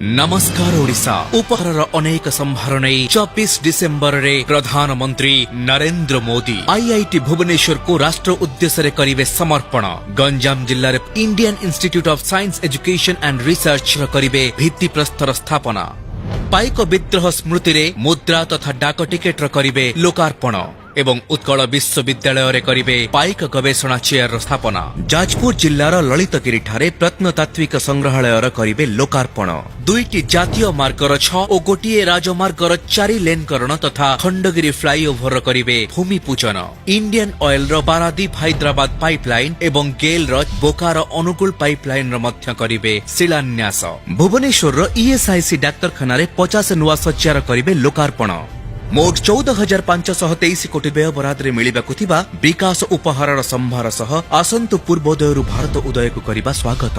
नमस्कार ओडिशा उपहारर अनेक संभार नहीं 24 डिसेम्बर रे प्रधानमंत्री नरेंद्र मोदी आईआईटी भुवनेश्वर को राष्ट्र उद्देश्य करिवे समर्पण। गंजाम जिल्ला रे Indian institute of science education and research करिवे भित्ति प्रस्तर स्थापना। पाइक विद्रोह स्मृति रे मुद्रा तथा डाक टिकेट करिवे लोकार्पण एवं उत्कल विश्वविद्यालय रे करिवे पाइक गवेषणा चेयर स्थापना। जाजपुर जिल्लार ललितगिरी ठारे प्रत्नतात्विक संग्रहालय करिवे लोकार्पण। दुईटी जातीय मार्गर 6 और गोटिए राजमार्गर 4 लेनकरण तथा खंडगिरी फ्लाईओभर करिवे भूमि पूजन। इंडियन ऑयल रो पारादीप हैदराबाद पाइपलाइन एवं गेल रो बोकारो अनुगुल पाइपलाइन रो मध्य करिवे शिलान्यास। भुवनेश्वर रो ईएसआईसी डाक्तरखाना रे 50 नुआ शଯ୍यार करिवे लोकार्पण। मोट 14,523 कोटी व्यय बराद रे मिलिबाकु थिबा विकास उपहारर संभार सह आसंतु पूर्वोदयरु भारत उदय को करिबा स्वागत।